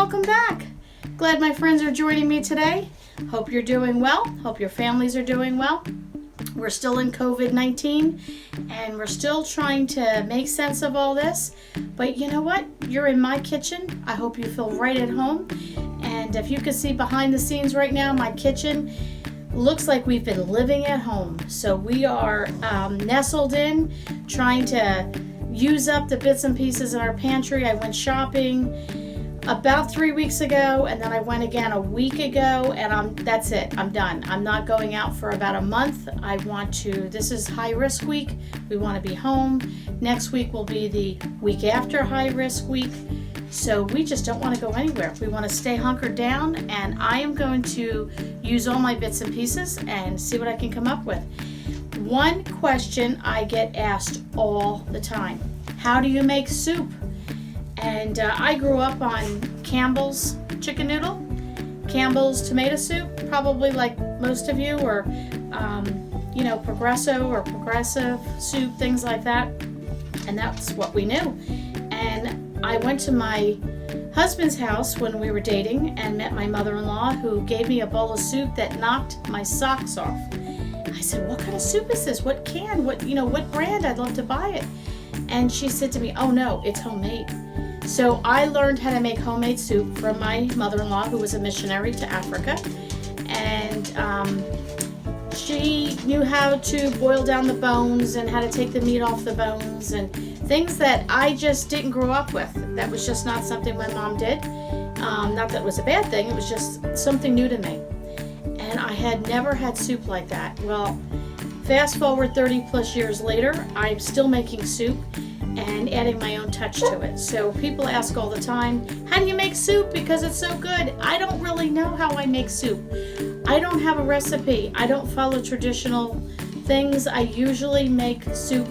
welcome back. Glad my friends are joining me today. Hope you're doing well. Hope your families are doing well. We're still in COVID-19 and we're still trying to make sense of all this. But you know what? You're in my kitchen. I hope you feel right at home. And if you can see behind the scenes right now, my kitchen looks like we've been living at home. So we are nestled in, trying to use up the bits and pieces in our pantry. I went shopping about 3 weeks ago, and then I went again a week ago, and that's it. I'm done. I'm not going out for about a month. This is high risk week. We want to be home. Next week will be the week after high risk week. So we just don't want to go anywhere. We want to stay hunkered down, and I am going to use all my bits and pieces and see what I can come up with. One question I get asked all the time: how do you make soup? And I grew up on Campbell's chicken noodle, Campbell's tomato soup, probably like most of you, or Progresso or Progressive soup, things like that. And that's what we knew. And I went to my husband's house when we were dating and met my mother-in-law, who gave me a bowl of soup that knocked my socks off. I said, "What kind of soup is this? What can? What brand? I'd love to buy it." And she said to me, "Oh no, it's homemade." So I learned how to make homemade soup from my mother-in-law, who was a missionary to Africa. And she knew how to boil down the bones and how to take the meat off the bones and things that I just didn't grow up with. That was just not something my mom did. Not that it was a bad thing, it was just something new to me. And I had never had soup like that. Well, fast forward 30 plus years later, I'm still making soup and adding my own touch to it. So people ask all the time, how do you make soup? Because it's so good. I don't really know how I make soup. I don't have a recipe. I don't follow traditional things. I usually make soup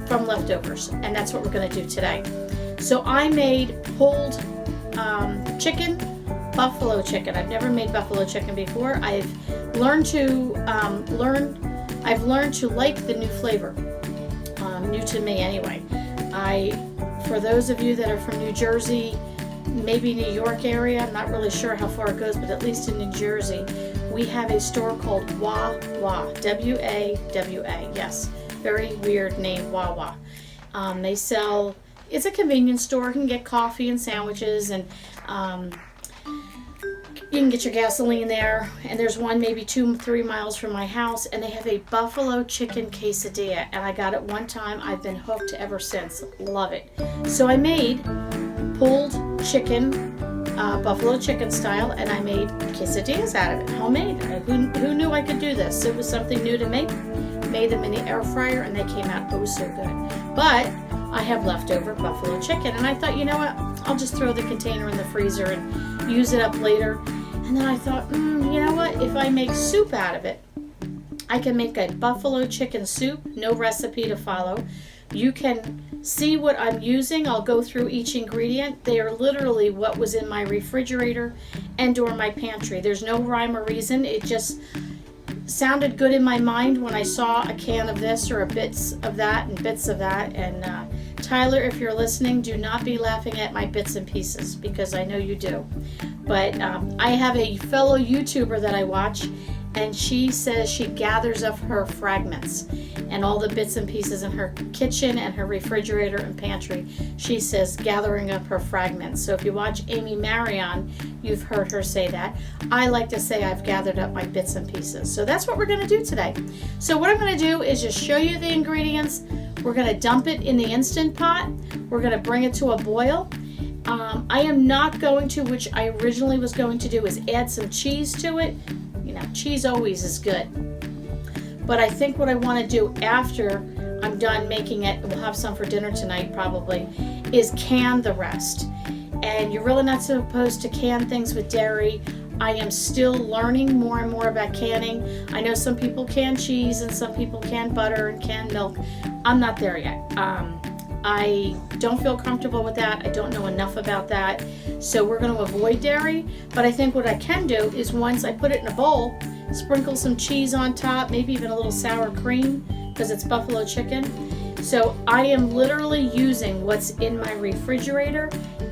from leftovers, and that's what we're going to do today. So I made pulled chicken, buffalo chicken. I've never made buffalo chicken before. I've learned to like the new flavor. New to me anyway. For those of you that are from New Jersey, maybe New York area, I'm not really sure how far it goes, but at least in New Jersey, we have a store called Wawa, W-A-W-A, yes, very weird name, Wawa. They sell, it's a convenience store. You can get coffee and sandwiches, and you can get your gasoline there. And there's one maybe 2-3 miles from my house, and they have a buffalo chicken quesadilla, and I got it one time. I've been hooked ever since. Love it. So I made pulled chicken, buffalo chicken style, and I made quesadillas out of it, homemade. Who knew I could do this? It was something new to me. Made them in the air fryer, and they came out oh so good. But I have leftover buffalo chicken, and I thought, you know what? I'll just throw the container in the freezer and use it up later. And then I thought, you know what? If I make soup out of it, I can make a buffalo chicken soup. No recipe to follow. You can see what I'm using. I'll go through each ingredient. They are literally what was in my refrigerator and or my pantry. There's no rhyme or reason. It just sounded good in my mind when I saw a can of this or a bits of that and bits of that. And Tyler, if you're listening, do not be laughing at my bits and pieces, because I know you do. But I have a fellow YouTuber that I watch, and she says she gathers up her fragments and all the bits and pieces in her kitchen and her refrigerator and pantry. She says gathering up her fragments. So if you watch Amy Marion, you've heard her say that. I like to say I've gathered up my bits and pieces. So that's what we're going to do today. So what I'm going to do is just show you the ingredients. We're going to dump it in the Instant Pot. We're going to bring it to a boil. I am not going to, which I originally was going to do, is add some cheese to it. You know, cheese always is good. But I think what I want to do after I'm done making it, we'll have some for dinner tonight probably, is can the rest. And you're really not supposed to can things with dairy. I am still learning more and more about canning. I know some people can cheese and some people can butter and can milk. I'm not there yet. I don't feel comfortable with that. I don't know enough about that. So we're going to avoid dairy. But I think what I can do is, once I put it in a bowl, sprinkle some cheese on top, maybe even a little sour cream, because it's buffalo chicken. So I am literally using what's in my refrigerator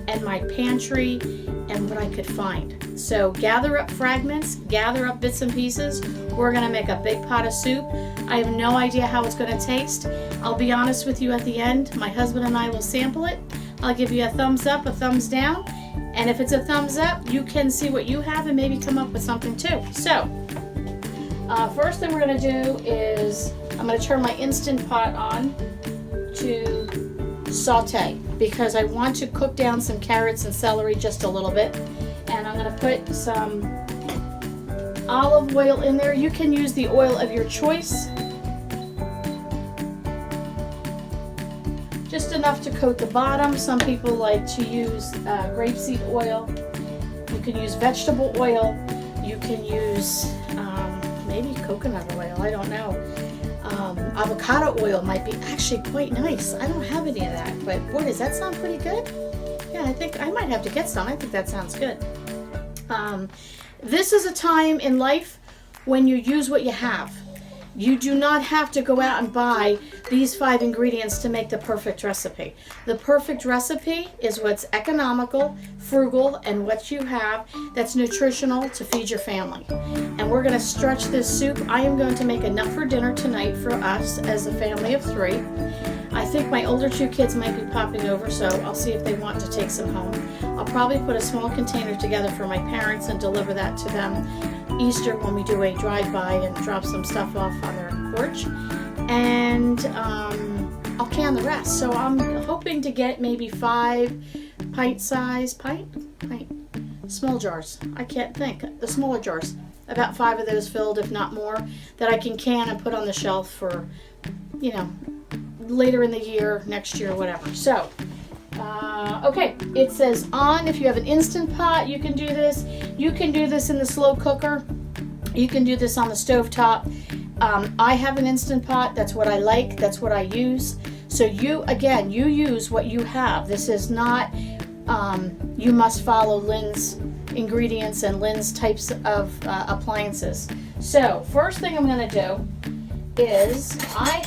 and my pantry and what I could find. So gather up fragments, gather up bits and pieces. We're gonna make a big pot of soup. I have no idea how it's gonna taste. I'll be honest with you at the end. My husband and I will sample it. I'll give you a thumbs up, a thumbs down. And if it's a thumbs up, you can see what you have and maybe come up with something too. So, first thing we're gonna do is I'm gonna turn my Instant Pot on to saute because I want to cook down some carrots and celery just a little bit. And I'm gonna put some olive oil in there. You can use the oil of your choice. Just enough to coat the bottom. Some people like to use grapeseed oil. You can use vegetable oil. You can use maybe coconut oil, I don't know. Avocado oil might be actually quite nice. I don't have any of that, but boy, does that sound pretty good? Yeah, I think I might have to get some. I think that sounds good. This is a time in life when you use what you have. You do not have to go out and buy these 5 ingredients to make the perfect recipe. The perfect recipe is what's economical, frugal, and what you have that's nutritional to feed your family. And we're gonna stretch this soup. I am going to make enough for dinner tonight for us as a family of 3. I think my older 2 kids might be popping over, so I'll see if they want to take some home. I'll probably put a small container together for my parents and deliver that to them Easter when we do a drive-by and drop some stuff off on their porch. And I'll can the rest. So I'm hoping to get maybe 5 small jars. I can't think. The smaller jars. About 5 of those filled, if not more, that I can and put on the shelf for, you know, later in the year, next year, whatever. So, okay, it says on. If you have an Instant Pot, you can do this. You can do this in the slow cooker. You can do this on the stovetop. I have an Instant Pot. That's what I like. That's what I use. So you use what you have. This is not, you must follow Lynn's ingredients and Lynn's types of appliances. So first thing I'm going to do is I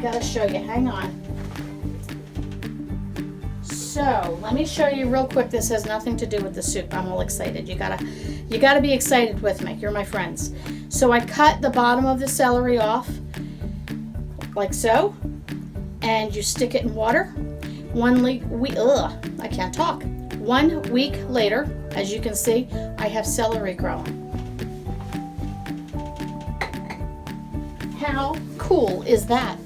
got to show you. Hang on. So let me show you real quick. This has nothing to do with the soup. I'm all excited. You gotta be excited with me. You're my friends. So I cut the bottom of the celery off like so, and you stick it in water. 1 week later, as you can see, I have celery growing. How cool is that?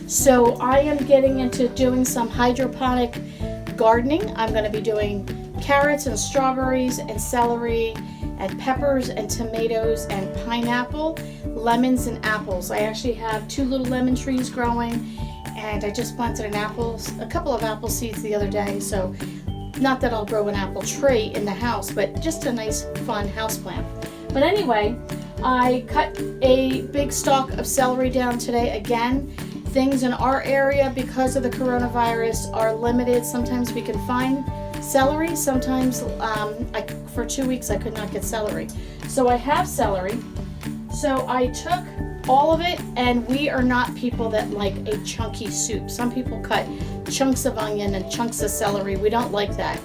So I am getting into doing some hydroponic gardening. I'm going to be doing carrots and strawberries and celery and peppers and tomatoes and pineapple, lemons and apples. I actually have 2 little lemon trees growing, and I just planted a couple of apple seeds the other day. So not that I'll grow an apple tree in the house, but just a nice fun house plant. But anyway, I cut a big stalk of celery down today. Again, things in our area because of the coronavirus are limited. Sometimes we can find celery. Sometimes for 2 weeks I could not get celery. So I have celery. So I took all of it, and we are not people that like a chunky soup. Some people cut chunks of onion and chunks of celery. We don't like that.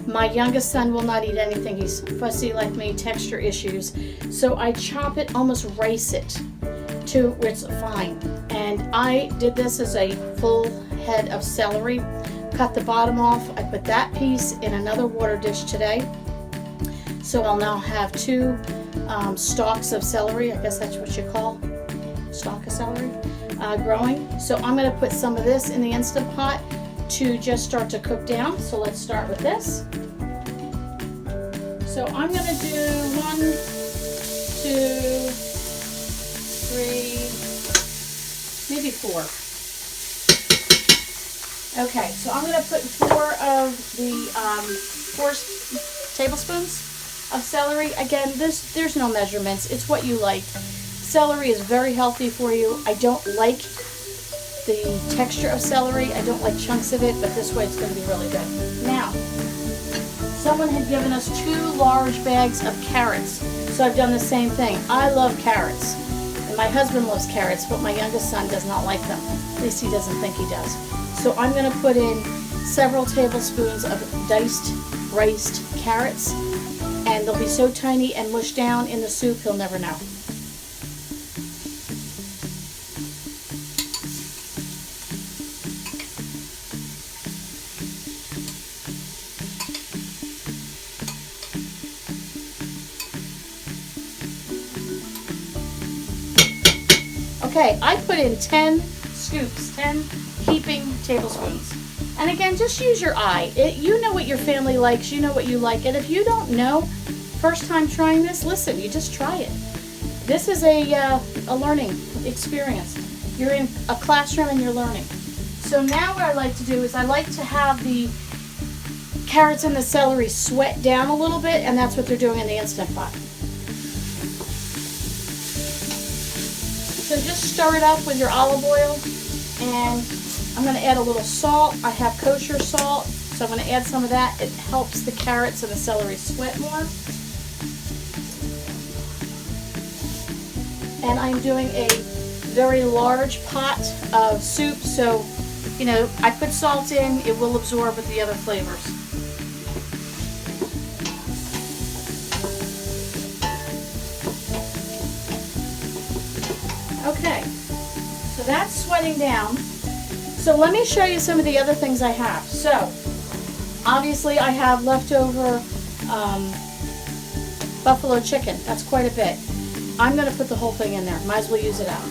My youngest son will not eat anything. He's fussy like me, texture issues. So I chop it, almost rice it to where it's fine. And I did this as a full head of celery. Cut the bottom off. I put that piece in another water dish today. So I'll now have 2 stalks of celery. I guess that's what you call stalk of celery growing. So I'm going to put some of this in the Instant Pot to just start to cook down. So let's start with this. So I'm going to do 1, 2, 3, maybe 4. Okay, so I'm going to put 4 of the 4 tablespoons of celery. Again, there's no measurements. It's what you like. Celery is very healthy for you. I don't like the texture of celery. I don't like chunks of it, but this way it's going to be really good. Now, someone had given us 2 large bags of carrots, so I've done the same thing. I love carrots, and my husband loves carrots, but my youngest son does not like them. At least he doesn't think he does. So I'm going to put in several tablespoons of diced riced carrots, and they'll be so tiny and mushed down in the soup he'll never know. Okay, I put in 10 scoops, 10 heaping tablespoons. And again, just use your eye. You know what your family likes, you know what you like. And if you don't know, first time trying this, listen, you just try it. This is a learning experience. You're in a classroom and you're learning. So now what I like to do is I like to have the carrots and the celery sweat down a little bit, and that's what they're doing in the Instant Pot. So just stir it up with your olive oil, and I'm going to add a little salt. I have kosher salt, so I'm going to add some of that. It helps the carrots and the celery sweat more. And I'm doing a very large pot of soup, so, you know, I put salt in, it will absorb with the other flavors. Okay, so that's sweating down. So let me show you some of the other things I have. So, obviously I have leftover buffalo chicken. That's quite a bit. I'm going to put the whole thing in there. Might as well use it out.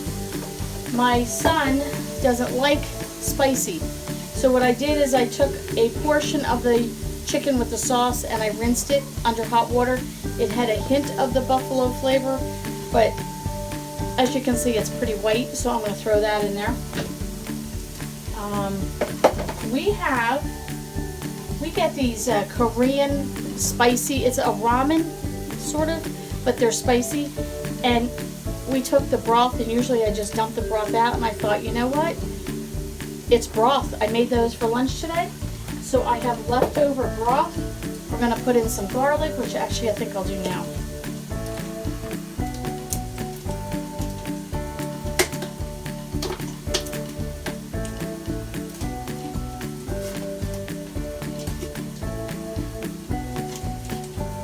My son doesn't like spicy. So what I did is I took a portion of the chicken with the sauce and I rinsed it under hot water. It had a hint of the buffalo flavor, but as you can see, it's pretty white, so I'm going to throw that in there. We get these Korean spicy, it's a ramen, sort of, but they're spicy. And we took the broth, and usually I just dump the broth out, and I thought, you know what? It's broth. I made those for lunch today. So I have leftover broth. We're going to put in some garlic, which actually I think I'll do now.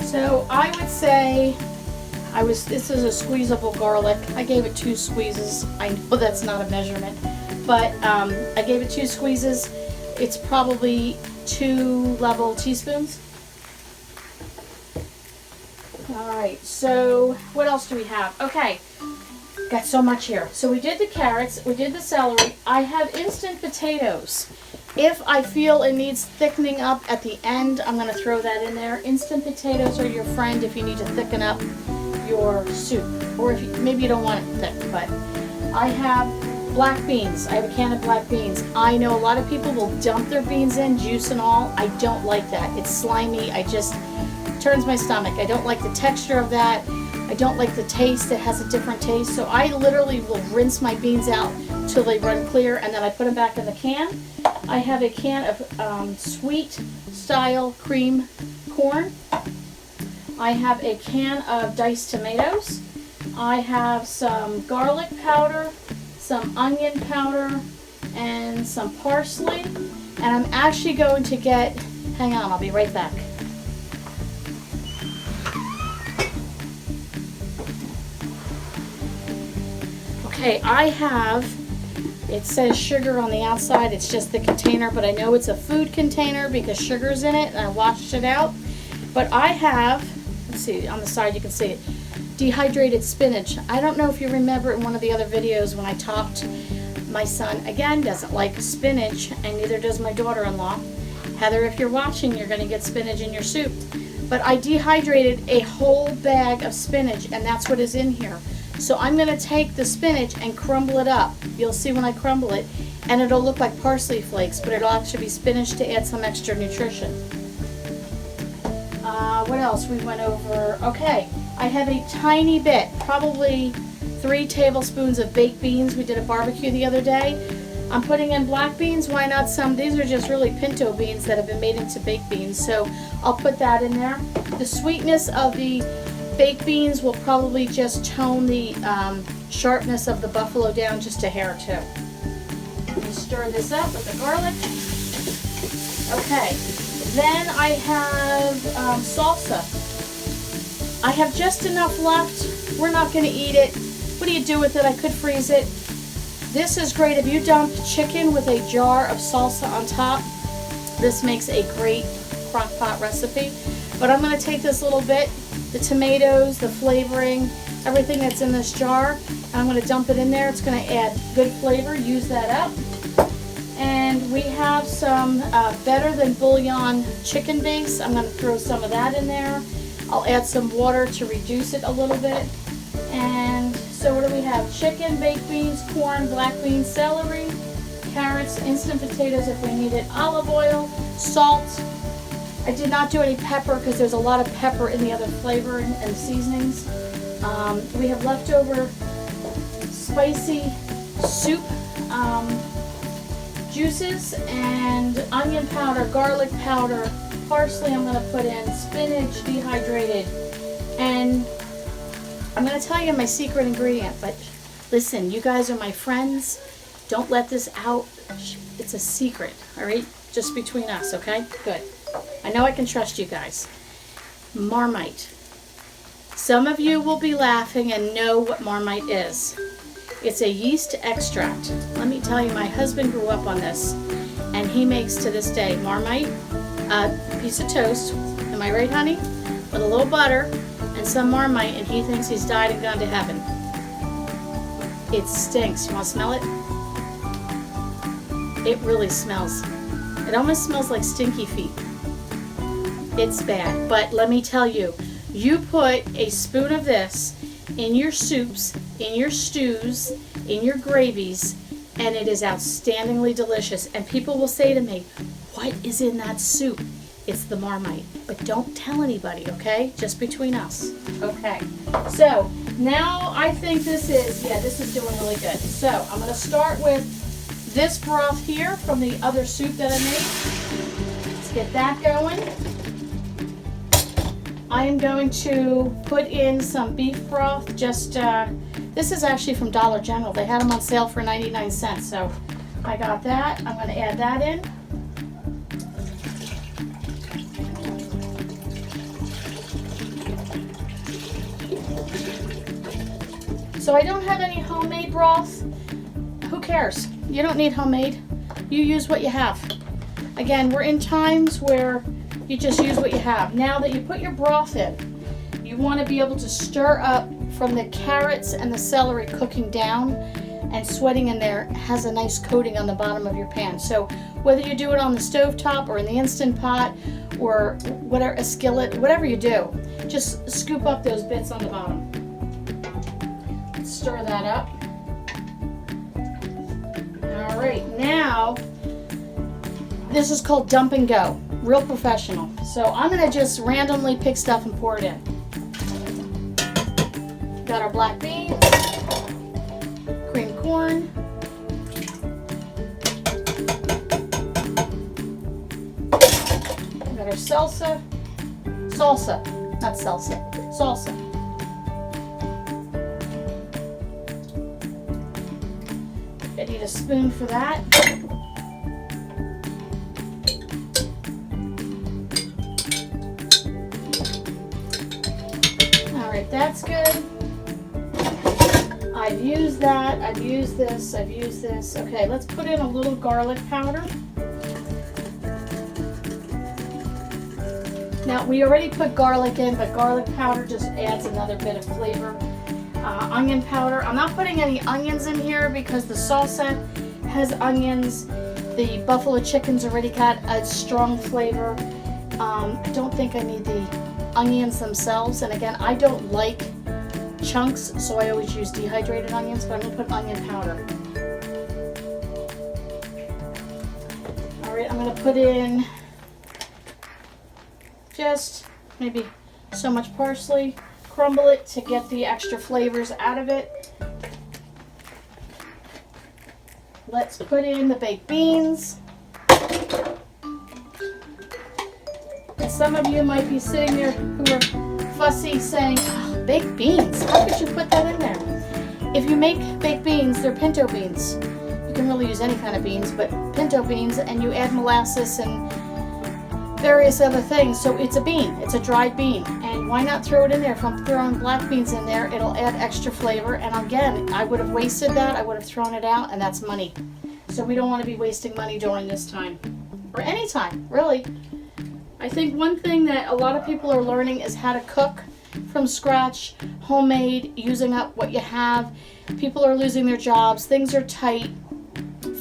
So I would say, this is a squeezable garlic. I gave it 2 squeezes. I know that's not a measurement, but I gave it 2 squeezes. It's probably 2 level teaspoons. All right, so what else do we have? Okay, got so much here. So we did the carrots, we did the celery. I have instant potatoes. If I feel it needs thickening up at the end, I'm going to throw that in there. Instant potatoes are your friend if you need to thicken up your soup, or if maybe you don't want it thick. But I have black beans. I have a can of black beans. I know a lot of people will dump their beans in, juice and all. I don't like that. It's slimy. It turns my stomach. I don't like the texture of that. I don't like the taste. It has a different taste. So I literally will rinse my beans out till they run clear, and then I put them back in the can. I have a can of sweet style cream corn. I have a can of diced tomatoes. I have some garlic powder, some onion powder, and some parsley. And I'm actually going to get, hang on, I'll be right back. Okay, I have, it says sugar on the outside. It's just the container, but I know it's a food container because sugar's in it, and I washed it out. But I have, let's see, on the side you can see it, dehydrated spinach. I don't know if you remember in one of the other videos when I talked, my son, again, doesn't like spinach, and neither does my daughter-in-law. Heather, if you're watching, you're going to get spinach in your soup. But I dehydrated a whole bag of spinach, and that's what is in here. So I'm going to take the spinach and crumble it up. You'll see when I crumble it, and it'll look like parsley flakes, but it'll actually be spinach to add some extra nutrition. What else we went over? Okay, I have a tiny bit, probably 3 tablespoons of baked beans. We did a barbecue the other day. I'm putting in black beans. Why not some? These are just really pinto beans that have been made into baked beans, so I'll put that in there. The sweetness of the baked beans will probably just tone the sharpness of the buffalo down just a hair or two. Let me stir this up with the garlic. Okay, then I have salsa. I have just enough left. We're not going to eat it. What do you do with it? I could freeze it. This is great if you dump chicken with a jar of salsa on top. This makes a great crock pot recipe. But I'm going to take this little bit, the tomatoes, the flavoring, everything that's in this jar, and I'm going to dump it in there. It's going to add good flavor. Use that up. And we have some better than bouillon chicken base. I'm going to throw some of that in there. I'll add some water to reduce it a little bit. And so what do we have? Chicken, baked beans, corn, black beans, celery, carrots, instant potatoes if we need it, olive oil, salt. I did not do any pepper because there's a lot of pepper in the other flavor and seasonings. We have leftover spicy soup juices and onion powder, garlic powder, parsley I'm going to put in, spinach dehydrated, and I'm going to tell you my secret ingredient, but listen, you guys are my friends. Don't let this out. It's a secret, all right? Just between us, okay? Good. I know I can trust you guys. Marmite. Some of you will be laughing and know what Marmite is. It's a yeast extract. Let me tell you, my husband grew up on this, and he makes to this day Marmite, a piece of toast, am I right, honey? With a little butter and some Marmite, and he thinks he's died and gone to heaven. It stinks. You want to smell it? It really smells. It almost smells like stinky feet. It's bad, but let me tell you, you put a spoon of this in your soups, in your stews, in your gravies, and it is outstandingly delicious. And people will say to me, what is in that soup? It's the Marmite. But don't tell anybody, okay? Just between us. Okay. So now I think this is doing really good. So I'm going to start with this broth here from the other soup that I made. Let's get that going. I am going to put in some beef broth. This is actually from Dollar General. They had them on sale for 99 cents. So I got that. I'm going to add that in. So I don't have any homemade broth. Who cares? You don't need homemade. You use what you have. Again, we're in times where you just use what you have. Now that you put your broth in, you want to be able to stir up from the carrots and the celery cooking down and sweating in there. Has a nice coating on the bottom of your pan. So whether you do it on the stovetop or in the Instant Pot or whatever, a skillet, whatever you do, just scoop up those bits on the bottom. Stir that up. All right, now this is called dump and go. Real professional. So I'm going to just randomly pick stuff and pour it in. Got our black beans, creamed corn, got our salsa, not salsa. I need a spoon for that. Alright, that's good. I've used that, I've used this. Okay, let's put in a little garlic powder. Now, we already put garlic in, but garlic powder just adds another bit of flavor. Onion powder. I'm not putting any onions in here because the salsa has onions. The buffalo chicken's already got a strong flavor. I don't think I need the onions themselves. And again, I don't like chunks, so I always use dehydrated onions, but I'm going to put onion powder. Alright, I'm going to put in just maybe so much parsley. Crumble it to get the extra flavors out of it. Let's put in the baked beans. And some of you might be sitting there who are fussy saying, oh, baked beans, how could you put that in there? If you make baked beans, they're pinto beans. You can really use any kind of beans, but pinto beans, and you add molasses and various other things. So it's a bean, it's a dried bean, and why not throw it in there? If I'm throwing black beans in there, it'll add extra flavor. And again, I would have wasted that, I would have thrown it out, and that's money. So we don't want to be wasting money during this time, or any time, really. I think one thing that a lot of people are learning is how to cook from scratch, homemade, using up what you have. People are losing their jobs, things are tight,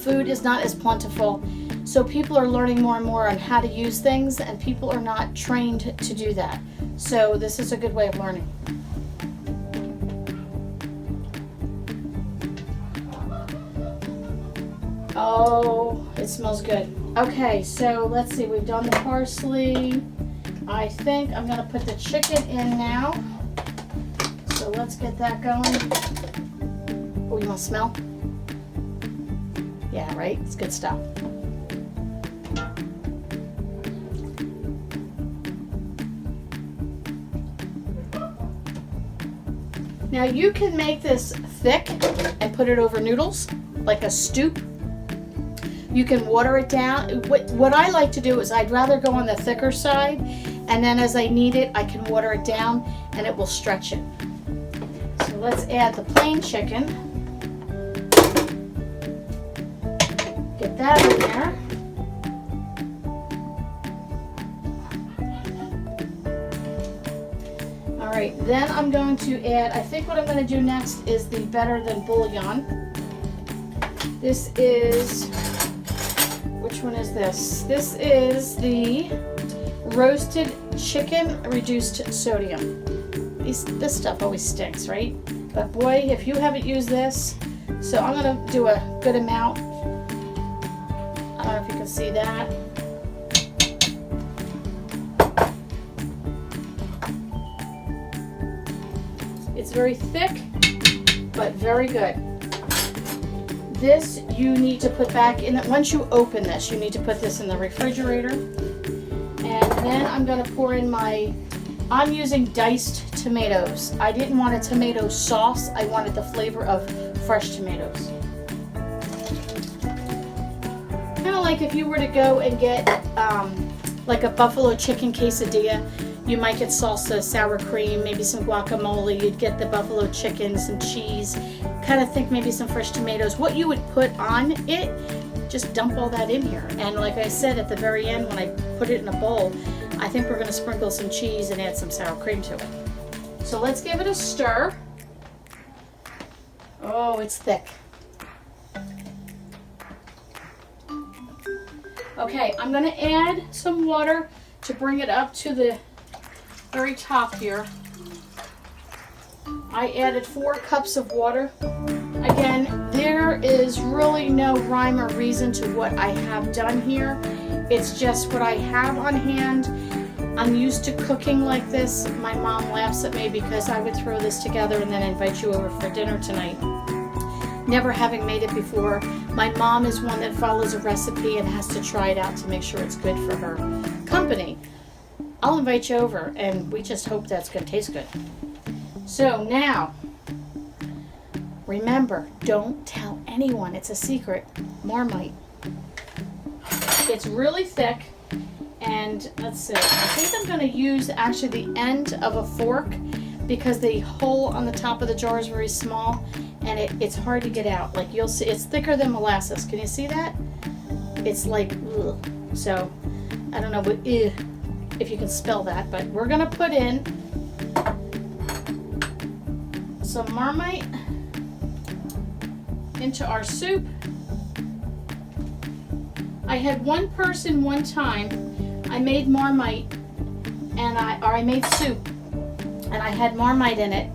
food is not as plentiful. So people are learning more and more on how to use things, and people are not trained to do that. So this is a good way of learning. Oh, it smells good. Okay, so let's see, we've done the parsley. I think I'm gonna put the chicken in now. So let's get that going. Oh, you wanna smell? Yeah, right? It's good stuff. Now you can make this thick and put it over noodles, like a soup. You can water it down. What I like to do is I'd rather go on the thicker side, and then as I need it, I can water it down and it will stretch it. So let's add the plain chicken. Get that in there. All right, then I'm going to add, I think what I'm going to do next is the better than bouillon. This is, which one is this? This is the roasted chicken reduced sodium. This stuff always stinks, right? But boy, if you haven't used this, so I'm going to do a good amount. I don't know if you can see that. It's very thick, but very good. This you need to put back in. Once you open this, you need to put this in the refrigerator. And then I'm going to pour in I'm using diced tomatoes. I didn't want a tomato sauce. I wanted the flavor of fresh tomatoes. Kind of like if you were to go and get like a buffalo chicken quesadilla. You might get salsa, sour cream, maybe some guacamole. You'd get the buffalo chicken, some cheese. Kind of think maybe some fresh tomatoes. What you would put on it, just dump all that in here. And like I said at the very end when I put it in a bowl, I think we're going to sprinkle some cheese and add some sour cream to it. So let's give it a stir. Oh, it's thick. Okay, I'm going to add some water to bring it up to the very top here. I added 4 cups of water. Again, there is really no rhyme or reason to what I have done here. It's just what I have on hand. I'm used to cooking like this. My mom laughs at me because I would throw this together and then invite you over for dinner tonight. Never having made it before. My mom is one that follows a recipe and has to try it out to make sure it's good for her company. I'll invite you over, and we just hope that's going to taste good. So now, remember, don't tell anyone. It's a secret. Marmite. It's really thick, and let's see. I think I'm going to use actually the end of a fork because the hole on the top of the jar is very small, and it's hard to get out. Like you'll see, it's thicker than molasses. Can you see that? It's like, ugh. So I don't know what if you can spell that, but we're gonna put in some Marmite into our soup. I had one person one time, I made Marmite and I made soup and I had Marmite in it.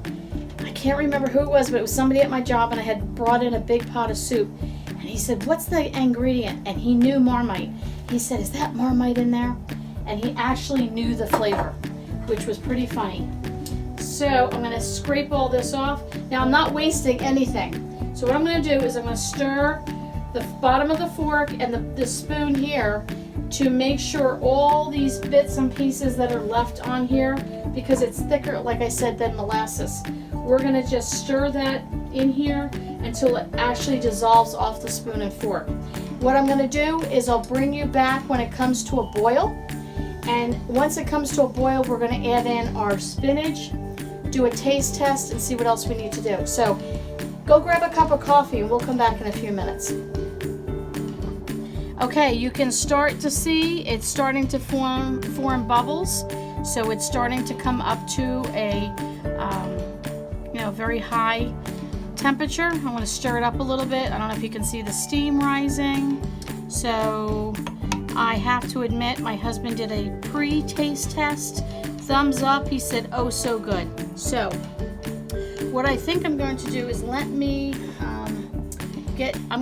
I can't remember who it was, but it was somebody at my job, and I had brought in a big pot of soup, and he said, "What's the ingredient?" And he knew Marmite. He said, "Is that Marmite in there?" And he actually knew the flavor, which was pretty funny. So I'm going to scrape all this off. Now I'm not wasting anything. So what I'm going to do is I'm going to stir the bottom of the fork and the spoon here to make sure all these bits and pieces that are left on here, because it's thicker, like I said, than molasses. We're going to just stir that in here until it actually dissolves off the spoon and fork. What I'm going to do is I'll bring you back when it comes to a boil, And once it comes to a boil, we're going to add in our spinach, do a taste test, and see what else we need to do. So go grab a cup of coffee and we'll come back in a few minutes. Okay, you can start to see it's starting to form bubbles. So it's starting to come up to a very high temperature. I'm going to stir it up a little bit. I don't know if you can see the steam rising. So I have to admit, my husband did a pre-taste test. Thumbs up. He said, oh, so good. So what I think I'm going to do is I'm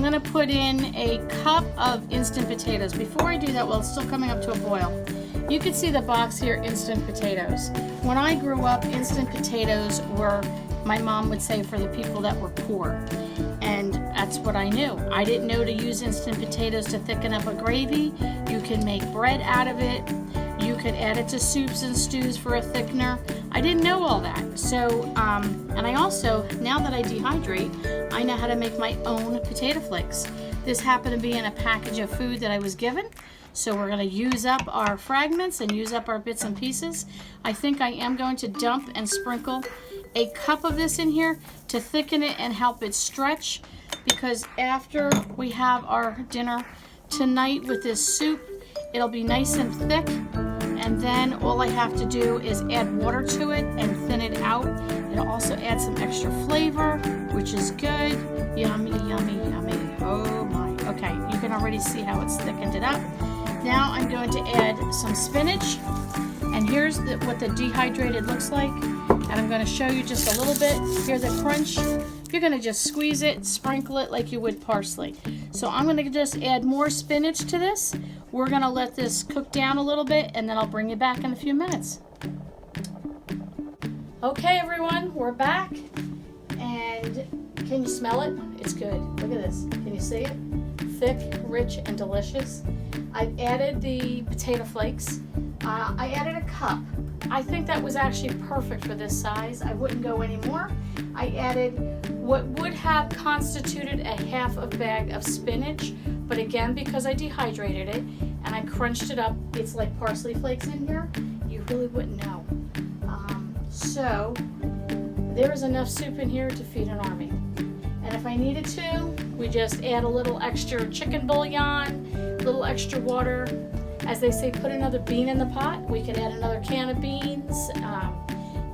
going to put in a cup of instant potatoes. Before I do that, well, it's still coming up to a boil. You can see the box here, instant potatoes. When I grew up, instant potatoes were, my mom would say, for the people that were poor. And that's what I knew. I didn't know to use instant potatoes to thicken up a gravy. You can make bread out of it. You could add it to soups and stews for a thickener. I didn't know all that. So, and I also, now that I dehydrate, I know how to make my own potato flakes. This happened to be in a package of food that I was given. So we're going to use up our fragments and use up our bits and pieces. I think I am going to dump and sprinkle a cup of this in here to thicken it and help it stretch, because after we have our dinner tonight with this soup, it'll be nice and thick, and then all I have to do is add water to it and thin it out. It'll also add some extra flavor, which is good. Yummy, yummy, yummy. Oh my. Okay, you can already see how it's thickened it up. Now I'm going to add some spinach, and here's what the dehydrated looks like. And I'm going to show you just a little bit. Here's the crunch. You're going to just squeeze it, sprinkle it like you would parsley. So I'm going to just add more spinach to this. We're going to let this cook down a little bit, and then I'll bring you back in a few minutes. Okay, everyone, we're back. And can you smell it? It's good. Look at this. Can you see it? Thick, rich, and delicious. I've added the potato flakes. I added a cup. I think that was actually perfect for this size. I wouldn't go any more. I added what would have constituted a half a bag of spinach, but again, because I dehydrated it and I crunched it up, it's like parsley flakes in here. You really wouldn't know. So there is enough soup in here to feed an army. And if I needed to, we just add a little extra chicken bouillon, a little extra water. As they say, put another bean in the pot. We could add another can of beans,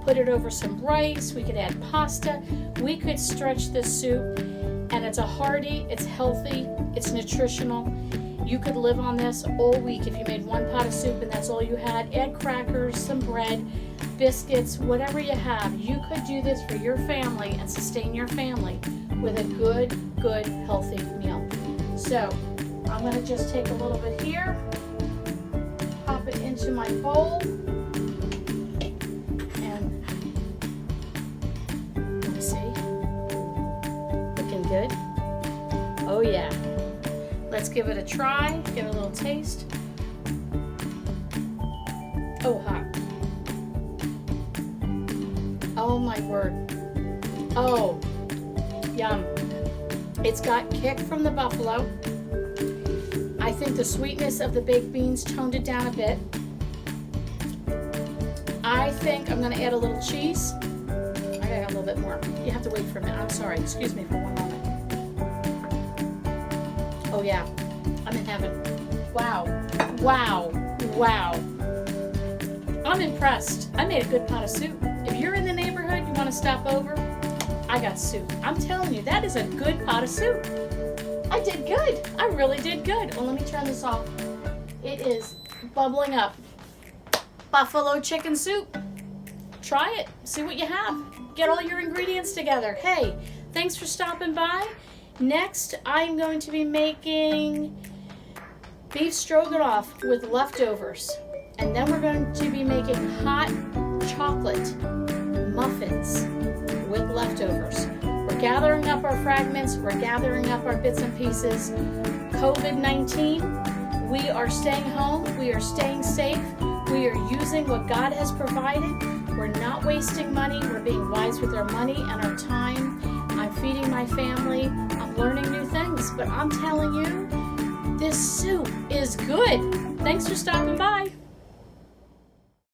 put it over some rice. We could add pasta. We could stretch this soup, and it's a hearty, it's healthy, it's nutritional. You could live on this all week if you made one pot of soup and that's all you had. Add crackers, some bread, biscuits, whatever you have. You could do this for your family and sustain your family with a good, healthy meal. So I'm going to just take a little bit here, pop it into my bowl, and let me see. Looking good. Oh yeah. Let's give it a try, give it a little taste. Oh, hot. Oh my word. Oh, yum. It's got kick from the buffalo. I think the sweetness of the baked beans toned it down a bit. I think I'm gonna add a little cheese. I gotta add a little bit more. You have to wait for a minute. I'm sorry, excuse me for one moment. Oh yeah, I'm in heaven. Wow, wow, wow. I'm impressed. I made a good pot of soup. If you're in the neighborhood, you want to stop over, I got soup. I'm telling you, that is a good pot of soup. I did good. I really did good. Well, let me turn this off. It is bubbling up. Buffalo chicken soup. Try it. See what you have. Get all your ingredients together. Hey, thanks for stopping by. Next, I'm going to be making beef stroganoff with leftovers. And then we're going to be making hot chocolate muffins with leftovers. We're gathering up our fragments. We're gathering up our bits and pieces. COVID-19, we are staying home. We are staying safe. We are using what God has provided. We're not wasting money. We're being wise with our money and our time. I'm feeding my family. I'm learning new things. But I'm telling you, this soup is good. Thanks for stopping by.